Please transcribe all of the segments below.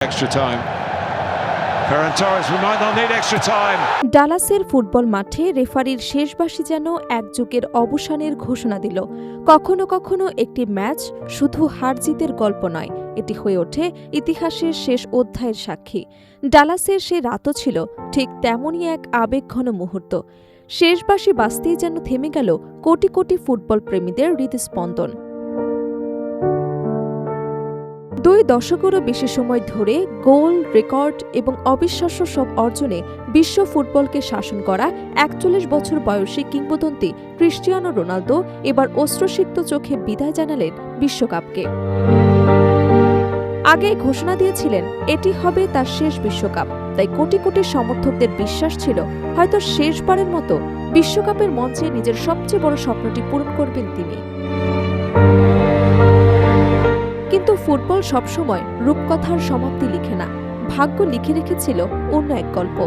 Extra time. Ferran Torres, we might not need extra time. ডালাসের football মাঠে রেফারির শেষ বাঁশি যেন এক যুগের অবসানের ঘোষণা দিল। কখনো কখনো একটি ম্যাচ শুধু হার-জিতের গল্প নয়, এটি হয়ে ওঠে ইতিহাসের শেষ অধ্যায়ের সাক্ষী। ডালাসের সে রাতও ছিল ঠিক তেমনই এক আবেগঘন মুহূর্ত। শেষ বাঁশি বাজতেই যেন থেমে গেল কোটি কোটি ফুটবল প্রেমীদের হৃদস্পন্দন। 2 দশকেরও বেশি সময় ধরে গোল, রেকর্ড এবং অবিশ্বাস্য সব অর্জনে বিশ্ব ফুটবলকে শাসন করা 41 বছর বয়সী কিংবদন্তি ক্রিস্টিয়ানো রোনালদো এবার অশ্রুসিক্ত চোখে বিদায় জানালেন বিশ্বকাপকে। আগেই ঘোষণা দিয়েছিলেন এটি হবে তার শেষ বিশ্বকাপ, তাই কোটি কোটি সমর্থকদের বিশ্বাস ছিল হয়তো শেষবারের মতো বিশ্বকাপের মঞ্চে নিজের সবচেয়ে বড় স্বপ্নটি পূরণ করবেন তিনি। কিন্তু ফুটবল সবসময় রূপকথার সমাপ্তি লিখে না, ভাগ্য লিখে রেখেছিল অন্য এক গল্প।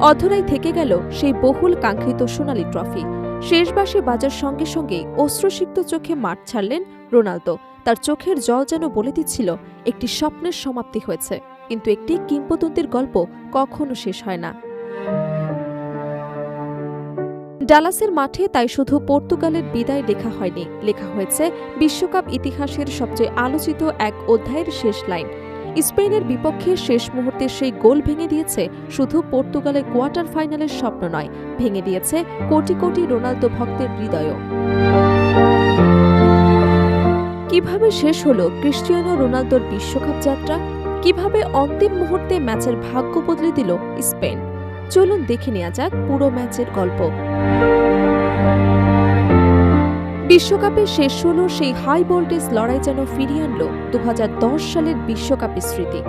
অধরাই থেকে গেল সেই বহুল কাঙ্ক্ষিত সোনালি ট্রফি। শেষ বাঁশি বাজার সঙ্গে সঙ্গেই অশ্রুসিক্ত চোখে মাঠ ছাড়লেন রোনালদো। তার চোখের জল যেন বলে দিচ্ছিল একটি স্বপ্নের সমাপ্তি হয়েছে, কিন্তু একটি কিংবদন্তির গল্প কখনো শেষ হয় না। ডালাসের মাঠে তাই শুধু পর্তুগালের বিদায় লেখা হয়নি, লেখা হয়েছে বিশ্বকাপ ইতিহাসের সবচেয়ে আলোচিত এক অধ্যায়ের শেষ লাইন। স্পেনের বিপক্ষে শেষ মুহূর্তে সেই গোল ভেঙে দিয়েছে শুধু পর্তুগালের কোয়ার্টার ফাইনালের স্বপ্ন নয়, ভেঙে দিয়েছে কোটি কোটি রোনালদো ভক্তের হৃদয়ও। কিভাবে শেষ হলো ক্রিস্টিয়ানো রোনালদোর বিশ্বকাপ যাত্রা? কিভাবে অন্তিম মুহূর্তে ম্যাচের ভাগ্য বদলে দিল স্পেন? চলুন দেখে নেওয়া যাক পুরো ম্যাচের গল্প। বিশ্বকাপে শেষ হলো সেই হাই ভোল্টেজ লড়াই যেন ফিরিয়ে আনল 2010 সালের বিশ্বকাপের স্মৃতি।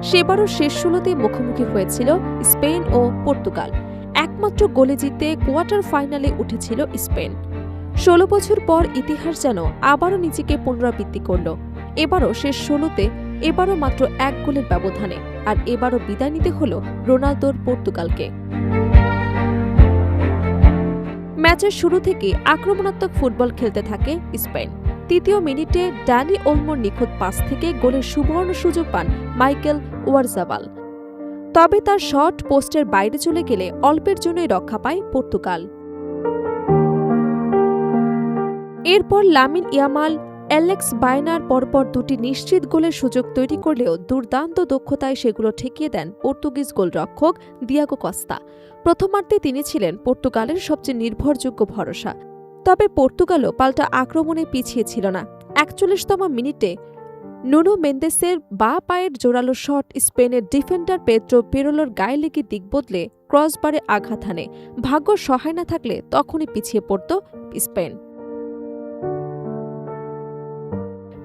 সেবারও শেষ ষোলোতে মুখোমুখি হয়েছিল স্পেন ও পর্তুগাল। একমাত্র গোলে জিতে কোয়ার্টার ফাইনালে উঠেছিল স্পেন। 16 বছর পর ইতিহাস যেন আবারও নিজেকে পুনরাবৃত্তি করল। এবারও শেষ ষোলোতে, এবারও মাত্র 1 গোলের ব্যবধানে, আর এবারও বিদায় নিতে হল রোনালদোর পর্তুগালকে। ম্যাচের শুরু থেকে আক্রমণাত্মক ফুটবল খেলতে থাকে স্পেন। 3য় মিনিটে ড্যানি ওলমোর নিখুঁত পাস থেকে গোলের সুবর্ণ সুযোগ পান মাইকেল ওয়ারজাবাল। তবে তার শট পোস্টের বাইরে চলে গেলে অল্পের জন্যই রক্ষা পায় পর্তুগাল। এরপর লামিন ইয়ামাল, অ্যালেক্স বায়নার পরপর 2টি নিশ্চিত গোলের সুযোগ তৈরি করলেও দুর্দান্ত দক্ষতায় সেগুলো ঠেকিয়ে দেন পর্তুগিজ গোলরক্ষক দিয়াগো কস্তা। প্রথমার্ধে তিনি ছিলেন পর্তুগালের সবচেয়ে নির্ভরযোগ্য ভরসা। তবে পর্তুগালও পাল্টা আক্রমণে পিছিয়ে ছিল না। 41তম মিনিটে নুনো মেন্দেসের বাঁ পায়ের জোরালো শট স্পেনের ডিফেন্ডার পেদ্রো পেরোলোর গায়ে লেগে দিক বদলে ক্রসবারে আঘাত হানে। ভাগ্য সহায় না থাকলে তখনই পিছিয়ে পড়ত স্পেন।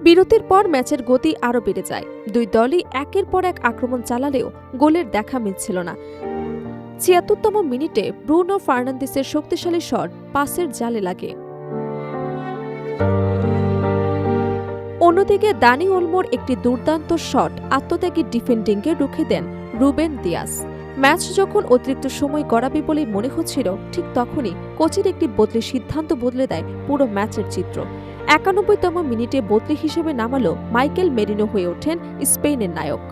বিরতির পর ম্যাচের গতি আরও বেড়ে যায়। 2 দলই একের পর এক আক্রমণ চালালেও গোলের দেখা মিলছিল না। 76তম মিনিটে ব্রুনো ফার্নান্দেসের শক্তিশালী শট পাসের জালে লাগে। অন্যদিকে দানি ওলমোর একটি দুর্দান্ত শট আত্মত্যাগী ডিফেন্ডিংকে রুখে দেন রুবেন দিয়াস। ম্যাচ যখন অতিরিক্ত সময় গড়াবে বলে মনে হচ্ছিল, ঠিক তখনই কোচের একটি বদলি সিদ্ধান্ত বদলে দেয় পুরো ম্যাচের চিত্র। 91তম মিনিটে বদলি হিসেবে নামালো মাইকেল মেরিনো হয়ে ওঠেন স্পেনের নায়ক।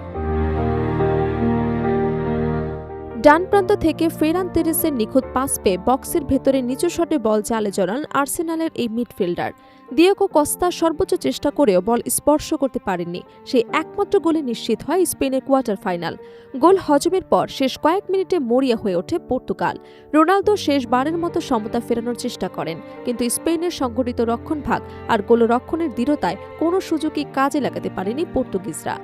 ডান প্রান্ত থেকে ফেরান তেরেসের নিখুঁত পাস পেয়ে বক্সের ভেতরে নিচু শটে বল জালে জড়ান আর্সেনালের এই মিডফিল্ডার। দিয়েগো কস্তা সর্বোচ্চ চেষ্টা করেও বল স্পর্শ করতে পারেননি। সেই একমাত্র গোলে নিশ্চিত হয় স্পেনের কোয়ার্টার ফাইনাল। গোল হজমের পর শেষ কয়েক মিনিটে মরিয়া হয়ে ওঠে পর্তুগাল। রোনালদো শেষবারের মতো সমতা ফেরানোর চেষ্টা করেন, কিন্তু স্পেনের সংগঠিত রক্ষণভাগ আর গোলরক্ষণের দৃঢ়তায় কোনো সুযোগই কাজে লাগাতে পারেনি পর্তুগিজরা।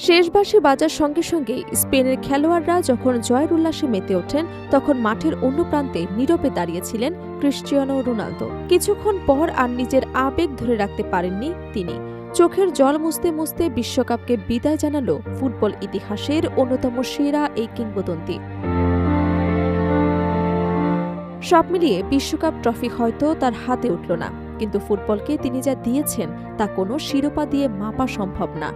শেষ বাঁশি বাজার সঙ্গে সঙ্গে স্পেনের খেলোয়াড়রা যখন জয়ের উল্লাসে মেতে ওঠেন, তখন মাঠের অন্য প্রান্তে নীরবে দাঁড়িয়েছিলেন ক্রিস্টিয়ানো রোনালদো। কিছুক্ষণ পর আর নিজের আবেগ ধরে রাখতে পারেননি তিনি। চোখের জল মুছতে মুছতে বিশ্বকাপকে বিদায় জানালো ফুটবল ইতিহাসের অন্যতম সেরা এই কিংবদন্তি। সব মিলিয়ে বিশ্বকাপ ট্রফি হয়তো তার হাতে উঠল না, কিন্তু ফুটবলকে তিনি যা দিয়েছেন তা কোনো শিরোপা দিয়ে মাপা সম্ভব না।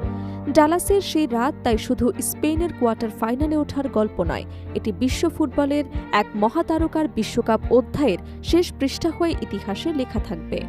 ডালাসের সেই রাত তাই শুধু স্পেনের কোয়ার্টার ফাইনালে ওঠার গল্প নয়, এটি বিশ্ব ফুটবলের এক মহাতারকার বিশ্বকাপ অধ্যায়ের শেষ পৃষ্ঠা হয়ে ইতিহাসে লেখা থাকবে।